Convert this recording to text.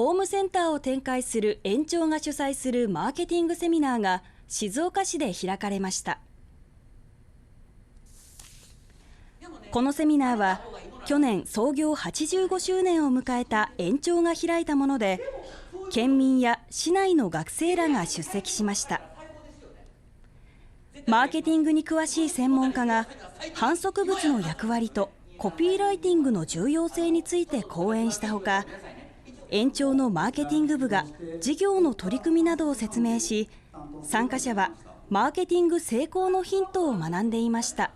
ホームセンターを展開する園長が主催するマーケティングセミナーが静岡市で開かれました。このセミナーは去年創業85周年を迎えた園長が開いたもので、県民や市内の学生らが出席しました。マーケティングに詳しい専門家が販促物の役割とコピーライティングの重要性について講演したほか、園長のマーケティング部が事業の取り組みなどを説明し、参加者はマーケティング成功のヒントを学んでいました。